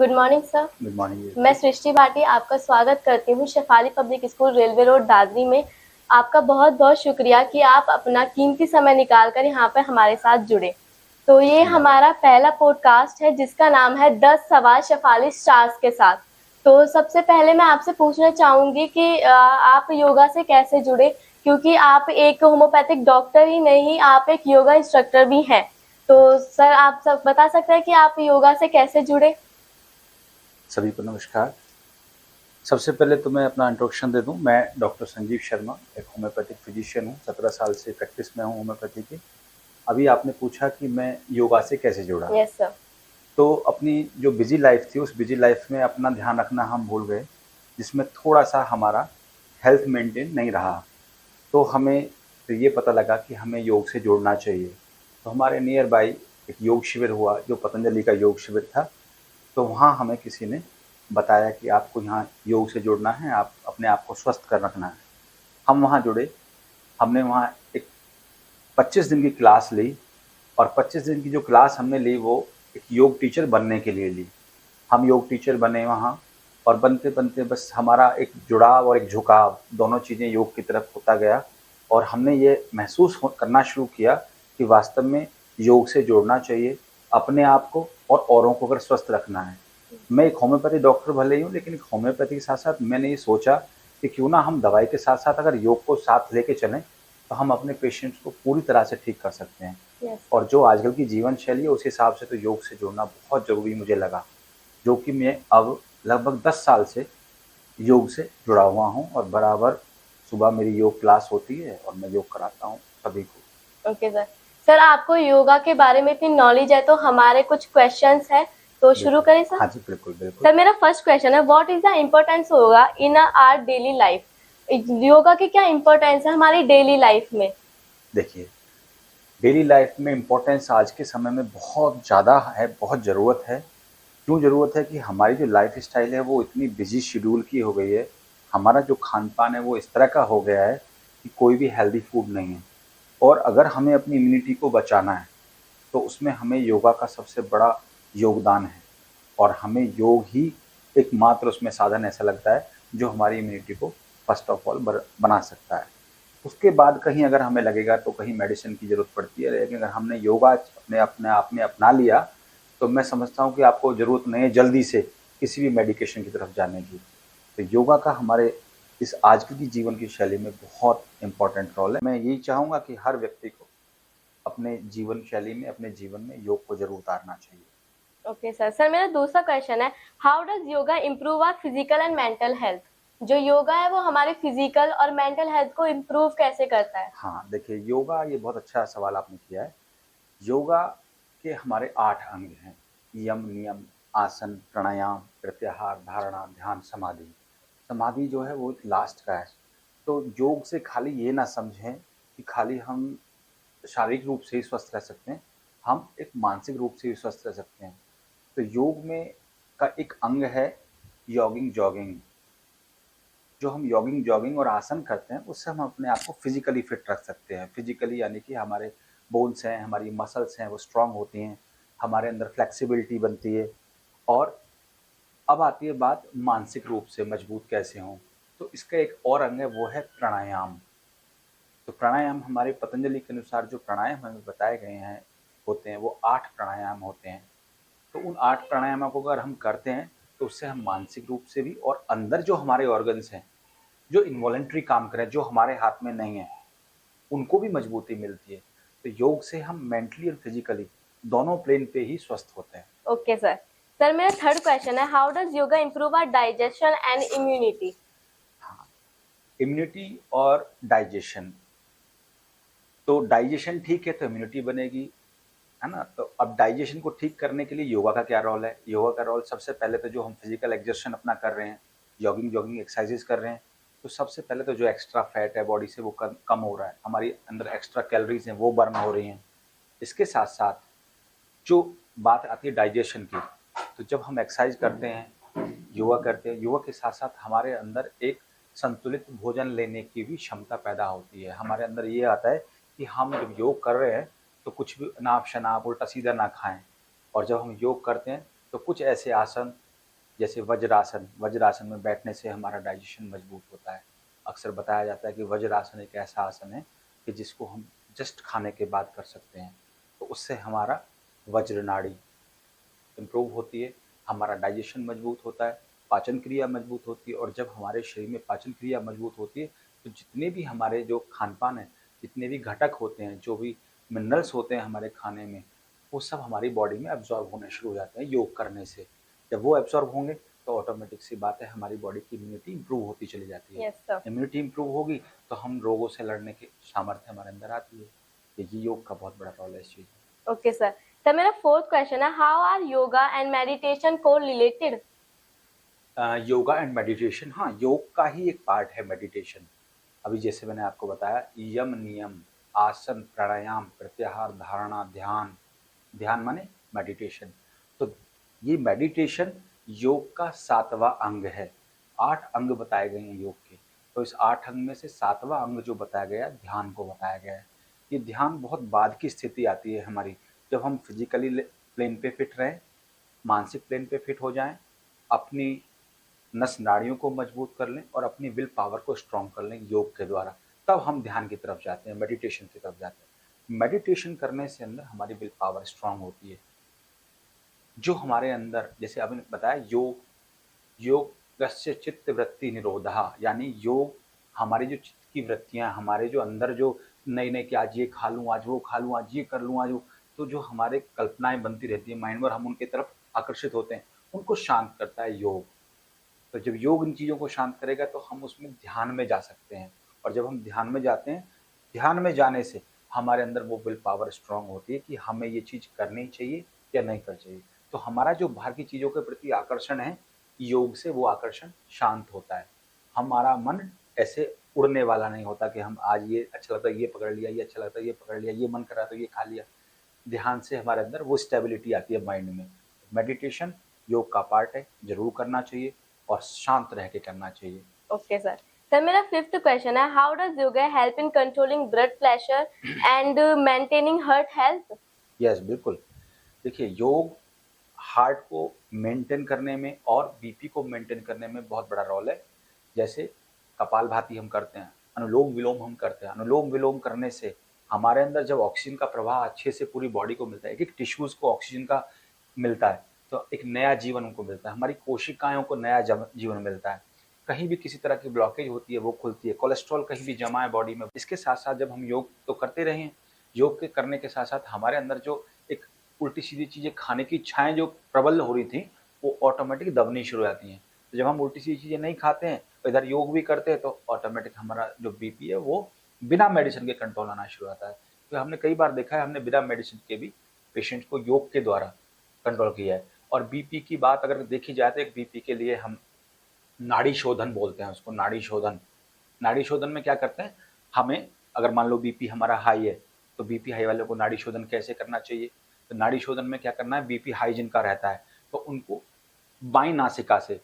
Good morning sir. Good morning. मैं सृष्टि भाटी आपका स्वागत करती हूँ Shefali public school railway road Dadri में। आपका बहुत बहुत शुक्रिया कि आप अपना कीमती समय निकाल कर यहाँ पे हमारे साथ जुड़े। तो ये हमारा पहला पॉडकास्ट है जिसका नाम है 10 सवाल शेफाली स्टार्स के साथ। तो सबसे पहले मैं आपसे पूछना चाहूंगी कि आप योगा से कैसे जुड़े, क्योंकि आप एक होम्योपैथिक डॉक्टर ही नहीं, आप एक योगा इंस्ट्रक्टर भी हैं। तो सर आप सब बता सकते हैं कि आप योगा से कैसे जुड़े? सभी को नमस्कार। सबसे पहले तो मैं अपना इंट्रोडक्शन दे दूं। मैं डॉक्टर संजीव शर्मा एक होम्योपैथिक फिजिशियन हूं। 17 साल से प्रैक्टिस में हूं होम्योपैथी की। अभी आपने पूछा कि मैं योगा से कैसे जुड़ा। Yes sir. तो अपनी जो बिजी लाइफ थी उस बिजी लाइफ में अपना ध्यान रखना हम भूल गए, जिसमें थोड़ा सा हमारा हेल्थ मेंटेन नहीं रहा। तो हमें फिर ये पता लगा कि हमें योग से जोड़ना चाहिए। तो हमारे नियर बाई एक योग शिविर हुआ जो पतंजलि का योग शिविर था। तो वहाँ हमें किसी ने बताया कि आपको यहाँ योग से जुड़ना है, आप अपने आप को स्वस्थ कर रखना है। हम वहाँ जुड़े। हमने वहाँ एक 25 दिन की क्लास ली, और 25 दिन की जो क्लास हमने ली वो एक योग टीचर बनने के लिए ली। हम योग टीचर बने वहाँ, और बनते बनते बस हमारा एक जुड़ाव और एक झुकाव दोनों चीज़ें योग की तरफ होता गया। और हमने ये महसूस करना शुरू किया कि वास्तव में योग से जोड़ना चाहिए अपने आप को, और औरों को अगर स्वस्थ रखना है। मैं एक होम्योपैथी डॉक्टर भले ही हूँ, लेकिन एक होम्योपैथी के साथ साथ मैंने ये सोचा कि क्यों ना हम दवाई के साथ साथ अगर योग को साथ लेके चलें तो हम अपने पेशेंट्स को पूरी तरह से ठीक कर सकते हैं। यस। और जो आजकल की जीवन शैली है उस हिसाब से तो योग से जुड़ना बहुत ज़रूरी मुझे लगा, जो कि मैं अब लगभग 10 साल से योग से जुड़ा हुआ हूँ। और बराबर सुबह मेरी योग क्लास होती है और मैं योग कराता हूँ सभी को। Okay sir. सर आपको योगा के बारे में इतनी नॉलेज है तो हमारे कुछ क्वेश्चंस हैं, तो शुरू बिल्कुल, करें सर? हाँ जी, बिल्कुल बिल्कुल। सर मेरा फर्स्ट क्वेश्चन है, what is the importance yoga in our daily life? Yoga की क्या इम्पोर्टेंस है हमारी डेली लाइफ में? देखिए, डेली लाइफ में इम्पोर्टेंस आज के समय में बहुत ज़्यादा है, बहुत ज़रूरत है। क्यों ज़रूरत है कि हमारी जो लाइफ स्टाइल है वो इतनी बिजी शेड्यूल की हो गई है। हमारा जो खान पान है वो इस तरह का हो गया है कि कोई भी हेल्दी फूड नहीं है। और अगर हमें अपनी इम्यूनिटी को बचाना है तो उसमें हमें योगा का सबसे बड़ा योगदान है। और हमें योग ही एकमात्र उसमें साधन ऐसा लगता है जो हमारी इम्यूनिटी को फर्स्ट ऑफ ऑल बना सकता है। उसके बाद कहीं अगर हमें लगेगा तो कहीं मेडिसिन की ज़रूरत पड़ती है, लेकिन अगर हमने योगा अपने अपने आप में अपना लिया तो मैं समझता हूँ कि आपको ज़रूरत नहीं है जल्दी से किसी भी मेडिकेशन की तरफ जाने की। तो योगा का हमारे इस आजकल की जीवन की शैली में बहुत इम्पोर्टेंट रोल है। मैं यही चाहूँगा कि हर व्यक्ति को अपने जीवन शैली में, अपने जीवन में योग को ज़रूर उतारना चाहिए। Okay sir. सर मेरा दूसरा क्वेश्चन है, how does yoga improve our physical and mental health? जो योगा है वो हमारे फिजिकल और मेंटल हेल्थ को इम्प्रूव कैसे करता है? हाँ, देखिए योगा, ये बहुत अच्छा सवाल आपने किया है। योगा के हमारे 8 अंग हैं: यम, नियम, आसन, प्राणायाम, प्रत्याहार, धारणा, ध्यान, समाधि। समाधि जो है वो लास्ट का है। तो योग से खाली ये ना समझें कि खाली हम शारीरिक रूप से ही स्वस्थ रह सकते हैं, हम एक मानसिक रूप से भी स्वस्थ रह सकते हैं। तो योग में का एक अंग है यॉगिंग जॉगिंग। जो हम यॉगिंग जॉगिंग और आसन करते हैं उससे हम अपने आप को फिजिकली फिट रख सकते हैं। फिजिकली यानी कि हमारे बोन्स हैं, हमारी मसल्स हैं, वो स्ट्रांग होती हैं, हमारे अंदर फ्लेक्सिबिलिटी बनती है। और अब आती है बात मानसिक रूप से मजबूत कैसे हों। तो इसका एक और अंग है, वो है प्राणायाम। तो प्राणायाम हमारे पतंजलि के अनुसार जो प्राणायाम हमें बताए गए हैं होते हैं वो 8 प्राणायाम होते हैं। तो उन 8 प्राणायामों को अगर हम करते हैं तो उससे हम मानसिक रूप से भी, और अंदर जो हमारे ऑर्गन्स हैं जो इन्वॉलेंट्री काम करें, जो हमारे हाथ में नहीं है, उनको भी मजबूती मिलती है। तो योग से हम मेंटली और फिजिकली दोनों प्लेन पे ही स्वस्थ होते हैं। Okay sir. सर मेरा थर्ड क्वेश्चन है, how does yoga improve our digestion and immunity? हाँ, इम्यूनिटी और डाइजेशन। तो डाइजेशन ठीक है तो इम्यूनिटी बनेगी, है ना। तो अब डाइजेशन को ठीक करने के लिए योगा का क्या रोल है? योगा का रोल सबसे पहले तो जो हम फिजिकल एक्सर्शन अपना कर रहे हैं, जॉगिंग जॉगिंग एक्सरसाइजेज कर रहे हैं, तो सबसे पहले तो जो एक्स्ट्रा फैट है बॉडी से वो कम हो रहा है, हमारी अंदर एक्स्ट्रा कैलोरीज हैं वो बर्न हो रही हैं। इसके साथ साथ जो बात आती है डाइजेशन की, तो जब हम एक्सरसाइज करते हैं, योगा करते हैं, योगा के साथ साथ हमारे अंदर एक संतुलित भोजन लेने की भी क्षमता पैदा होती है। हमारे अंदर ये आता है कि हम जब योग कर रहे हैं तो कुछ भी अनाप शनाप उल्टा सीधा ना खाएं। और जब हम योग करते हैं तो कुछ ऐसे आसन, जैसे वज्रासन, वज्रासन में बैठने से हमारा डाइजेशन मजबूत होता है। अक्सर बताया जाता है कि वज्रासन एक ऐसा आसन है कि जिसको हम जस्ट खाने के बाद कर सकते हैं, तो उससे हमारा वज्र नाड़ी इम्प्रूव होती है, हमारा डाइजेशन मजबूत होता है, पाचन क्रिया मजबूत होती है। और जब हमारे शरीर में पाचन क्रिया मजबूत होती है तो जितने भी हमारे जो खान पान है, जितने भी घटक होते हैं, जो भी मिनरल्स होते हैं हमारे खाने में, वो सब हमारी बॉडी में एब्जॉर्ब होने शुरू हो जाते हैं योग करने से। जब वो एब्जॉर्ब होंगे तो ऑटोमेटिक सी बात है, हमारी बॉडी की इम्यूनिटी इंप्रूव होती चली जाती है। Yes sir. इम्यूनिटी इंप्रूव होगी तो हम रोगों से लड़ने की सामर्थ्य हमारे अंदर आती है। ये योग का बहुत बड़ा रोल है इस चीज़ में। Okay sir. तो मेरा फोर्थ क्वेश्चन है, how are yoga and meditation को रिलेटेड? योगा एंड मेडिटेशन, हाँ, योग का ही एक पार्ट है मेडिटेशन। अभी जैसे मैंने आपको बताया, यम नियम, आसन, प्राणायाम, प्रत्याहार, धारणा, ध्यान, ध्यान माने मेडिटेशन। तो ये मेडिटेशन योग का 7वां अंग है। 8 अंग बताए गए हैं योग के, तो इस 8 अंग में से 7वां अंग जो बताया गया, ध्यान को बताया गया है। ये ध्यान बहुत बाद की स्थिति आती है हमारी, जब हम फिजिकली प्लेन पे फिट रहें, मानसिक प्लेन पे फिट हो जाएं, अपनी नस नाड़ियों को मजबूत कर लें और अपनी विल पावर को स्ट्रॉन्ग कर लें योग के द्वारा, तब हम ध्यान की तरफ जाते हैं, मेडिटेशन की तरफ जाते हैं। मेडिटेशन करने से अंदर हमारी विल पावर स्ट्रॉन्ग होती है। जो हमारे अंदर, जैसे आपने बताया, योग योगस्य चित्त वृत्ति निरोधा, यानी योग हमारी जो चित्त की वृत्तियां, हमारे जो अंदर जो नई नई कि आज ये खा लूँ, आज वो खा लूँ, आज ये कर लूँ, आज वो, तो जो हमारे कल्पनाएं बनती रहती है माइंड में, हम उनकी तरफ आकर्षित होते हैं, उनको शांत करता है योग। तो जब योग इन चीज़ों को शांत करेगा तो हम उसमें ध्यान में जा सकते हैं। और जब हम ध्यान में जाते हैं, ध्यान में जाने से हमारे अंदर वो विल पावर स्ट्रांग होती है कि हमें ये चीज़ करनी चाहिए या नहीं करनी चाहिए। तो हमारा जो बाहर की चीज़ों के प्रति आकर्षण है, योग से वो आकर्षण शांत होता है। हमारा मन ऐसे उड़ने वाला नहीं होता कि हम आज ये अच्छा लगता है ये पकड़ लिया, ये अच्छा लगता है ये पकड़ लिया, ये मन कर रहा तो ये खा लिया। ध्यान से हमारे अंदर वो स्टेबिलिटी आती है माइंड में। मेडिटेशन योग का पार्ट है, जरूर करना चाहिए और शांत रह के करना चाहिए। Okay sir. सर मेरा फिफ्थ क्वेश्चन है, how does yoga help in controlling blood pressure and maintaining heart health? Yes, बिल्कुल। देखिए, योग हार्ट को मेंटेन करने में और बीपी को मेंटेन करने में बहुत बड़ा रोल है। जैसे कपालभाति हम करते हैं, अनुलोम विलोम हम करते हैं। अनुलोम विलोम करने से हमारे अंदर जब ऑक्सीजन का प्रवाह अच्छे से पूरी बॉडी को मिलता है, एक एक टिश्यूज को ऑक्सीजन का मिलता है, तो एक नया जीवन उनको मिलता है, हमारी कोशिकाओं को नया जीवन मिलता है। कहीं भी किसी तरह की ब्लॉकेज होती है वो खुलती है, कोलेस्ट्रॉल कहीं भी जमा है बॉडी में। इसके साथ साथ जब हम योग तो करते रहे हैं, योग के करने के साथ साथ हमारे अंदर जो एक उल्टी सीधी चीज़ें खाने की इच्छाएं जो प्रबल हो रही थी, वो ऑटोमेटिक दबनी शुरू हो जाती हैं। तो जब हम उल्टी सीधी चीज़ें नहीं खाते हैं, इधर योग भी करते हैं, तो ऑटोमेटिक हमारा जो बीपी है वो बिना मेडिसिन के कंट्रोल आना शुरू होता है। तो हमने कई बार देखा है, हमने बिना मेडिसिन के भी पेशेंट को योग के द्वारा कंट्रोल किया है। और बीपी की बात अगर देखी जाए तो एक बीपी के लिए हम नाड़ी शोधन बोलते हैं उसको, नाड़ी शोधन। नाड़ी शोधन में क्या करते हैं, हमें अगर मान लो बीपी हमारा हाई है, तो बीपी हाई वालों को नाड़ी शोधन कैसे करना चाहिए। तो नाड़ी शोधन में क्या करना है, बीपी हाई जिनका रहता है तो उनको बाईं नासिका से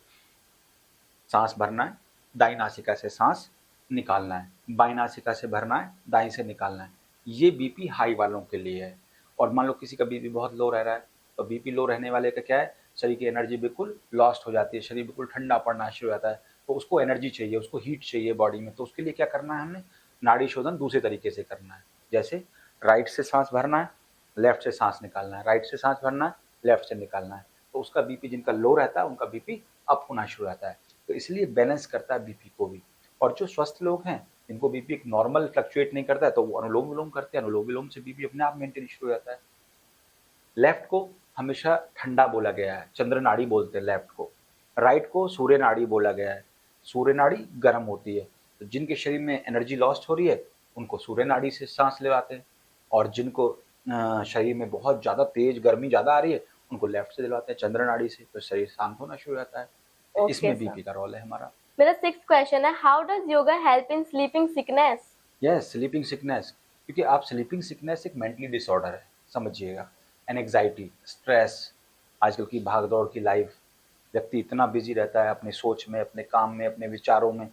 सांस भरना है, दाईं नासिका से सांस निकालना है, बाईं नासिका से भरना है, दाईं से निकालना है। ये बीपी हाई वालों के लिए है। और मान लो किसी का बीपी बहुत लो रह रहा है, तो बीपी लो रहने वाले का क्या है, शरीर की एनर्जी बिल्कुल लॉस्ट हो जाती है, शरीर बिल्कुल ठंडा पड़ना शुरू हो जाता है, तो उसको एनर्जी चाहिए, उसको हीट चाहिए बॉडी में। तो उसके लिए क्या करना है, हमने नाड़ी शोधन दूसरे तरीके से करना है। जैसे राइट से सांस भरना है, लेफ्ट से सांस निकालना है, राइट से सांस भरना है, लेफ्ट से निकालना है। तो उसका बीपी जिनका लो रहता है उनका बीपी अप होना शुरू होता है। तो इसलिए बैलेंस करता है बीपी को भी। और जो स्वस्थ लोग हैं, जिनको बीपी एक नॉर्मल फ्लक्चुएट नहीं करता है, तो वो अनुलोम विलोम करते हैं, अनुलोम विलोम से बीपी अपने आप मेंटेन शुरू हो जाता है। लेफ्ट को हमेशा ठंडा बोला गया है, चंद्र नाड़ी बोलते हैं लेफ्ट को। राइट को सूर्य नाड़ी बोला गया है, सूर्य नाड़ी गर्म होती है। तो जिनके शरीर में एनर्जी लॉस्ट हो रही है, उनको सूर्य नाड़ी से सांस लेवाते हैं। और जिनको शरीर में बहुत ज़्यादा तेज गर्मी ज़्यादा आ रही है, उनको लेफ्ट से दिलवाते हैं, चंद्र नाड़ी से। तो शरीर शांत होना शुरू हो जाता है। ओके इसमें सर। बीपी का रोल है हमारा। मेरा सिक्स्थ क्वेश्चन है, how does yoga help in sleeping sickness? Yes, sleeping sickness, क्योंकि आप स्लीपिंग सिकनेस एक मेंटली डिसऑर्डर है, समझिएगा। एनएग्जाइटी, स्ट्रेस, आजकल की भागदौड़ की लाइफ, व्यक्ति इतना बिजी रहता है अपनी सोच में, अपने काम में, अपने विचारों में,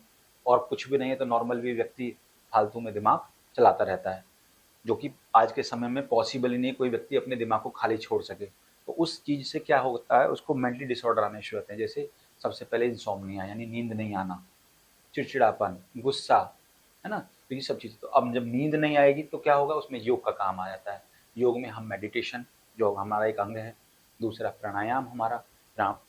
और कुछ भी नहीं है तो नॉर्मल भी व्यक्ति फालतू में दिमाग चलाता रहता है, जो कि आज के समय में पॉसिबल ही नहीं, कोई व्यक्ति अपने दिमाग को खाली छोड़ सके। तो उस चीज़ से क्या होता है, उसको मेंटली डिसऑर्डर आने शुरू होते हैं। जैसे सबसे पहले इंसोम्निया यानी नींद नहीं आना, चिड़चिड़ापन, गुस्सा, है ना? तो ये सब चीज़ें। तो अब जब नींद नहीं आएगी तो क्या होगा, उसमें योग का काम आ जाता है। योग में हम मेडिटेशन, जो हमारा एक अंग है, दूसरा प्राणायाम हमारा,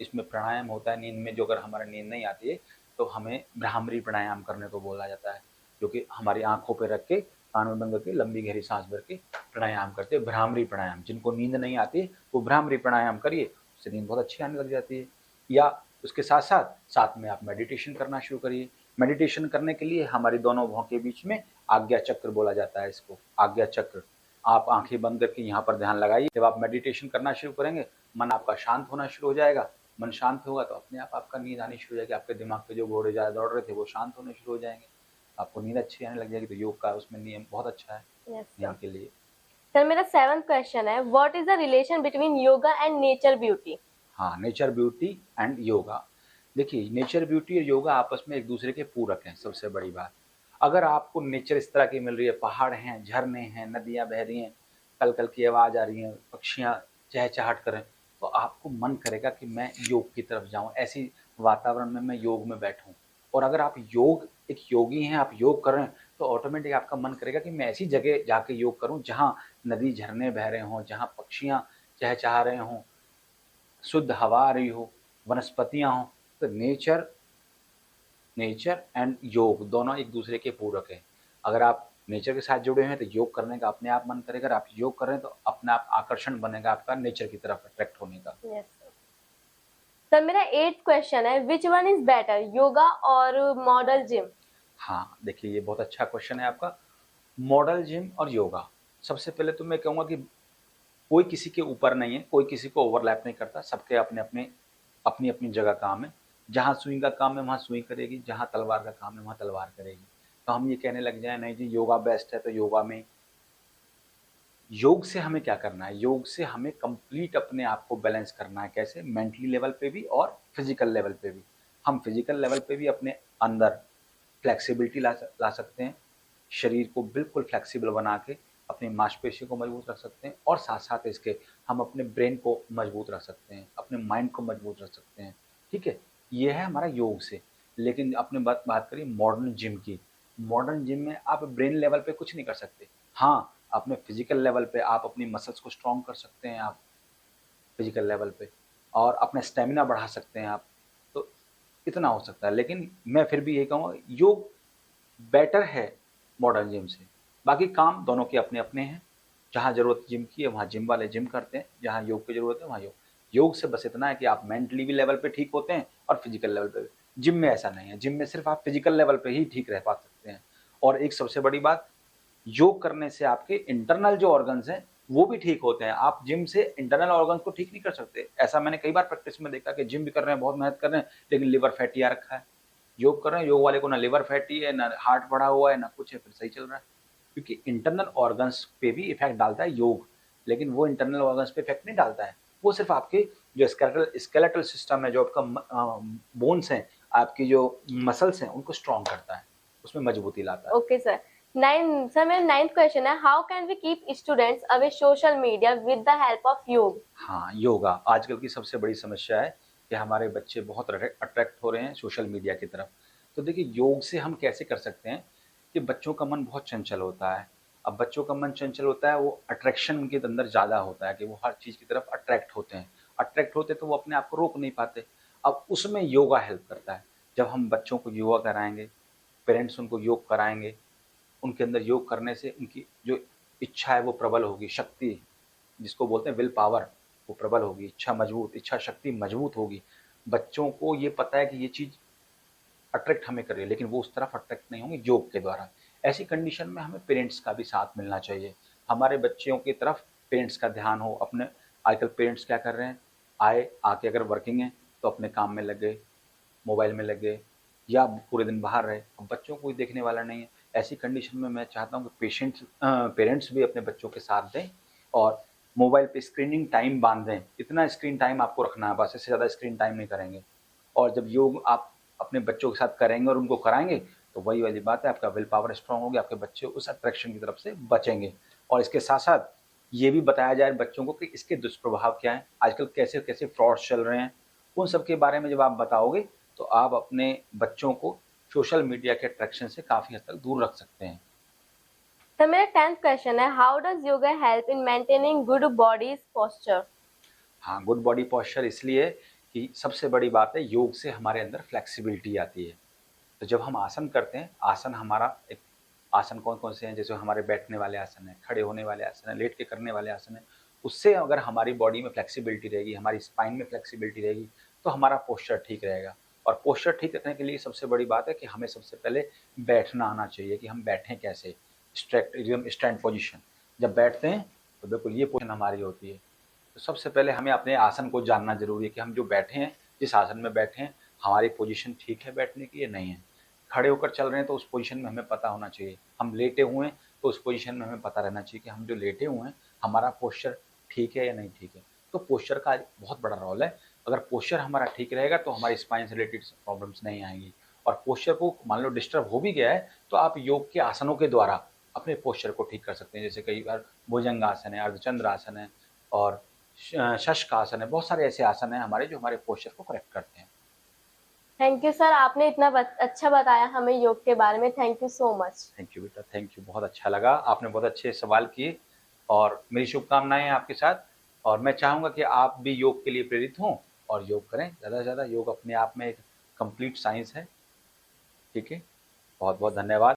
इसमें प्राणायाम होता है नींद में। जो अगर हमारा नींद नहीं आती है तो हमें भ्रामरी प्राणायाम करने को बोला जाता है, जो कि हमारी आँखों पे रख के, कान में बंद करके लंबी गहरी सांस भर के प्राणायाम करते हैं, भ्रामरी प्राणायाम। जिनको नींद नहीं आती है वो भ्रामरी प्राणायाम करिए, उससे नींद बहुत अच्छी आने लग जाती है। या उसके साथ साथ साथ में आप मेडिटेशन करना शुरू करिए। मेडिटेशन करने के लिए हमारी दोनों भौं के बीच में आज्ञा चक्र बोला जाता है, इसको आज्ञा चक्र। आप आंखें बंद करके यहाँ पर ध्यान लगाइए। जब आप मेडिटेशन करना शुरू करेंगे, मन आपका शांत होना शुरू हो जाएगा। मन शांत होगा तो अपने आप आपका नींद आनी शुरू हो जाएगी। आपके दिमाग पे जो घोड़े ज़्यादा दौड़ रहे थे वो शांत होने शुरू हो जाएंगे, आपको नींद अच्छी आने लग जाएगी। तो योग का उसमें नियम बहुत अच्छा है यस नींद सर। के लिए। सर मेरा 7th क्वेश्चन है, what is the relation between yoga and nature beauty? हाँ, नेचर ब्यूटी एंड योगा। देखिए, नेचर ब्यूटी और योगा आपस में एक दूसरे के पूरक हैं। सबसे बड़ी बात, अगर आपको नेचर इस तरह की मिल रही है, पहाड़ हैं, झरने हैं, नदियाँ बह रही हैं, कल-कल की आवाज़ आ रही है, पक्षियाँ चहचहाट कर रहे हैं, तो आपको मन करेगा कि मैं योग की तरफ जाऊँ, ऐसी वातावरण में मैं योग में बैठूँ। और अगर आप एक योगी हैं, आप योग कर रहे हैं, तो ऑटोमेटिक आपका मन करेगा कि मैं ऐसी जगह जाके योग करूँ जहाँ नदी, झरने बह रहे हों, जहाँ पक्षियाँ चहचहा रहे हों, शुद्ध हवा आ रही हो, वनस्पतियाँ हों। तो नेचर एंड योग दोनों एक दूसरे के पूरक हैं। अगर आप नेचर के साथ जुड़े हैं तो योग करने का अपने आप मन करेगा। अगर आप योग कर रहे हैं तो अपने आप आकर्षण बनेगा आपका नेचर की तरफ अट्रैक्ट होने का। Yes sir. सर मेरा 8th क्वेश्चन है, which one is better, yoga और मॉडल जिम? हाँ, देखिए, ये बहुत अच्छा क्वेश्चन है आपका। मॉडल जिम और योगा, सबसे पहले तो मैं कहूँगा कि कोई किसी के ऊपर नहीं है, कोई किसी को ओवरलैप नहीं करता। सबके अपनी-अपनी जगह काम है। जहाँ सुई का काम है वहाँ सुई करेगी, जहाँ तलवार का काम है वहाँ तलवार करेगी। तो हम ये कहने लग जाएँ नहीं जी योगा बेस्ट है तो योगा में, योग से हमें क्या करना है? योग से हमें कंप्लीट अपने आप को बैलेंस करना है। कैसे? मेंटली लेवल पे भी और फिजिकल लेवल पे भी। हम फिजिकल लेवल पे भी अपने अंदर फ्लेक्सिबिलिटी ला सकते हैं। शरीर को बिल्कुल फ्लेक्सिबल बना के अपनी मांसपेशियों को मजबूत रख सकते हैं, और साथ-साथ इसके हम अपने ब्रेन को मजबूत रख सकते हैं, अपने माइंड को मजबूत रख सकते हैं। ठीक है? ये है हमारा योग से। लेकिन आपने बात बात करी मॉडर्न जिम की। मॉडर्न जिम में आप ब्रेन लेवल पे कुछ नहीं कर सकते। हाँ, अपने फिजिकल लेवल पे आप अपनी मसल्स को स्ट्रॉन्ग कर सकते हैं आप फिजिकल लेवल पे, और अपना स्टैमिना बढ़ा सकते हैं आप। तो इतना हो सकता है। लेकिन मैं फिर भी यही कहूँगा, योग बेटर है मॉडर्न जिम से। बाकी काम दोनों के अपने-अपने हैं। जहाँ ज़रूरत जिम की है वहाँ जिम वाले जिम करते हैं, जहाँ योग की ज़रूरत है वहाँ योग। योग से बस इतना है कि आप मेंटली भी लेवल पे ठीक होते हैं और फिजिकल लेवल पे भी। जिम में ऐसा नहीं है, जिम में सिर्फ आप फिजिकल लेवल पे ही ठीक रह पा सकते हैं। और एक सबसे बड़ी बात, योग करने से आपके इंटरनल जो ऑर्गन्स हैं वो भी ठीक होते हैं। आप जिम से इंटरनल ऑर्गन्स को ठीक नहीं कर सकते। ऐसा मैंने कई बार प्रैक्टिस में देखा कि जिम भी कर रहे हैं, बहुत मेहनत कर रहे हैं, लेकिन लिवर फैटी आ रखा है। योग कर रहे हैं, योग वाले को ना लिवर फैटी है, ना हार्ट बढ़ा हुआ है, ना कुछ है, फिर सही चल रहा है। क्योंकि इंटरनल ऑर्गन्स पे भी इफेक्ट डालता है योग, लेकिन वो इंटरनल ऑर्गन्स पे इफेक्ट नहीं डालता है। वो सिर्फ आपके जो स्केलेटल सिस्टम है, जो आपका बोन्स हैं, आपकी जो मसल्स हैं, उनको स्ट्रॉन्ग करता है, उसमें मजबूती लाता है। Okay sir. सर मेरा 9th क्वेश्चन है, how can we keep students away social media with the help of yog? हाँ, योगा आजकल की सबसे बड़ी समस्या है कि हमारे बच्चे बहुत अट्रैक्ट हो रहे हैं सोशल मीडिया की तरफ। तो देखिए, योग से हम कैसे कर सकते हैं कि बच्चों का मन बहुत चंचल होता है। अब बच्चों का मन चंचल होता है, वो अट्रैक्शन उनके अंदर ज़्यादा होता है कि वो हर चीज़ की तरफ अट्रैक्ट होते हैं। अट्रैक्ट होते तो वो अपने आप को रोक नहीं पाते। अब उसमें योगा हेल्प करता है। जब हम बच्चों को योगा कराएँगे, पेरेंट्स उनको योग कराएँगे, उनके अंदर योग करने से उनकी जो इच्छा है वो प्रबल होगी, शक्ति जिसको बोलते हैं विल पावर, वो प्रबल होगी, इच्छा शक्ति मजबूत होगी। बच्चों को ये पता है कि ये चीज़ अट्रैक्ट हमें कर रही है, लेकिन वो उस तरफ अट्रैक्ट नहीं होंगे योग के द्वारा। ऐसी कंडीशन में हमें पेरेंट्स का भी साथ मिलना चाहिए। हमारे बच्चों की तरफ पेरेंट्स का ध्यान हो। अपने आजकल पेरेंट्स क्या कर रहे हैं, आके अगर वर्किंग हैं तो अपने काम में लग गए, मोबाइल में लग गए, या पूरे दिन बाहर रहे। अब बच्चों को कोई देखने वाला नहीं है। ऐसी कंडीशन में मैं चाहता हूँ कि पेरेंट्स भी अपने बच्चों के साथ दें, और मोबाइल पे स्क्रीनिंग टाइम बांध दें। इतना स्क्रीन टाइम आपको रखना है, बस, इससे ज़्यादा स्क्रीन टाइम नहीं करेंगे। और जब योग आप अपने बच्चों के साथ करेंगे और उनको कराएंगे, तो वही वाली बात है, आपका विल पावर स्ट्रांग होगी, आपके बच्चे उस अट्रैक्शन की तरफ से बचेंगे। और इसके साथ साथ ये भी बताया जाए बच्चों को कि इसके दुष्प्रभाव क्या हैं, आजकल कैसे-कैसे फ्रॉड्स चल रहे हैं, उन सब के बारे में जब आप बताओगे, तो आप अपने बच्चों को सोशल मीडिया के अट्रैक्शन से काफ़ी हद तक दूर रख सकते हैं। तो मेरा 10th क्वेश्चन है, how does yoga help in maintaining good body posture? हाँ, गुड बॉडी पोस्चर इसलिए कि सबसे बड़ी बात है योग से हमारे अंदर फ्लेक्सिबिलिटी आती है। तो जब हम आसन करते हैं, आसन हमारा एक आसन कौन-कौन से हैं, जैसे हमारे बैठने वाले आसन हैं, खड़े होने वाले आसन हैं, लेट के करने वाले आसन हैं। उससे अगर हमारी बॉडी में फ्लेक्सिबिलिटी रहेगी, हमारी स्पाइन में फ्लेक्सिबिलिटी रहेगी, तो हमारा पोस्चर ठीक रहेगा। और पोस्चर ठीक रखने के लिए सबसे बड़ी बात है कि हमें सबसे पहले बैठना आना चाहिए कि हम बैठें कैसे, एकदम स्टैंड पोजीशन। जब बैठते हैं, तो बिल्कुल ये पोजीशन हमारी होती है। तो सबसे पहले हमें अपने आसन को जानना ज़रूरी है कि हम जो बैठे हैं, जिस आसन में बैठे हैं, हमारी पोजीशन ठीक है बैठने की या नहीं है। खड़े होकर चल रहे हैं तो उस पोजीशन में हमें पता होना चाहिए। हम लेटे हुए हैं तो उस पोजीशन में हमें पता रहना चाहिए कि हम जो लेटे हुए हैं, हमारा पोस्चर ठीक है या नहीं ठीक है। तो पोस्चर का बहुत बड़ा रोल है। अगर पोस्चर हमारा ठीक रहेगा तो हमारी स्पाइन से रिलेटेड प्रॉब्लम्स नहीं आएँगी। और पोस्चर को मान लो डिस्टर्ब हो भी गया है, तो आप योग के आसनों के द्वारा अपने पोस्चर को ठीक कर सकते हैं। जैसे कई बार भुजंगासन है, अर्धचंद्र आसन है और शशक आसन है। बहुत सारे ऐसे आसन हैं हमारे जो हमारे पोस्चर को करेक्ट करते हैं। थैंक यू सर, आपने इतना अच्छा बताया हमें योग के बारे में। Thank you so much. Thank you बेटा, थैंक यू। बहुत अच्छा लगा, आपने बहुत अच्छे सवाल किए और मेरी शुभकामनाएँ हैं आपके साथ। और मैं चाहूँगा कि आप भी योग के लिए प्रेरित हों और योग करें ज़्यादा से ज़्यादा। योग अपने आप में एक कंप्लीट साइंस है। ठीक है? बहुत-बहुत धन्यवाद।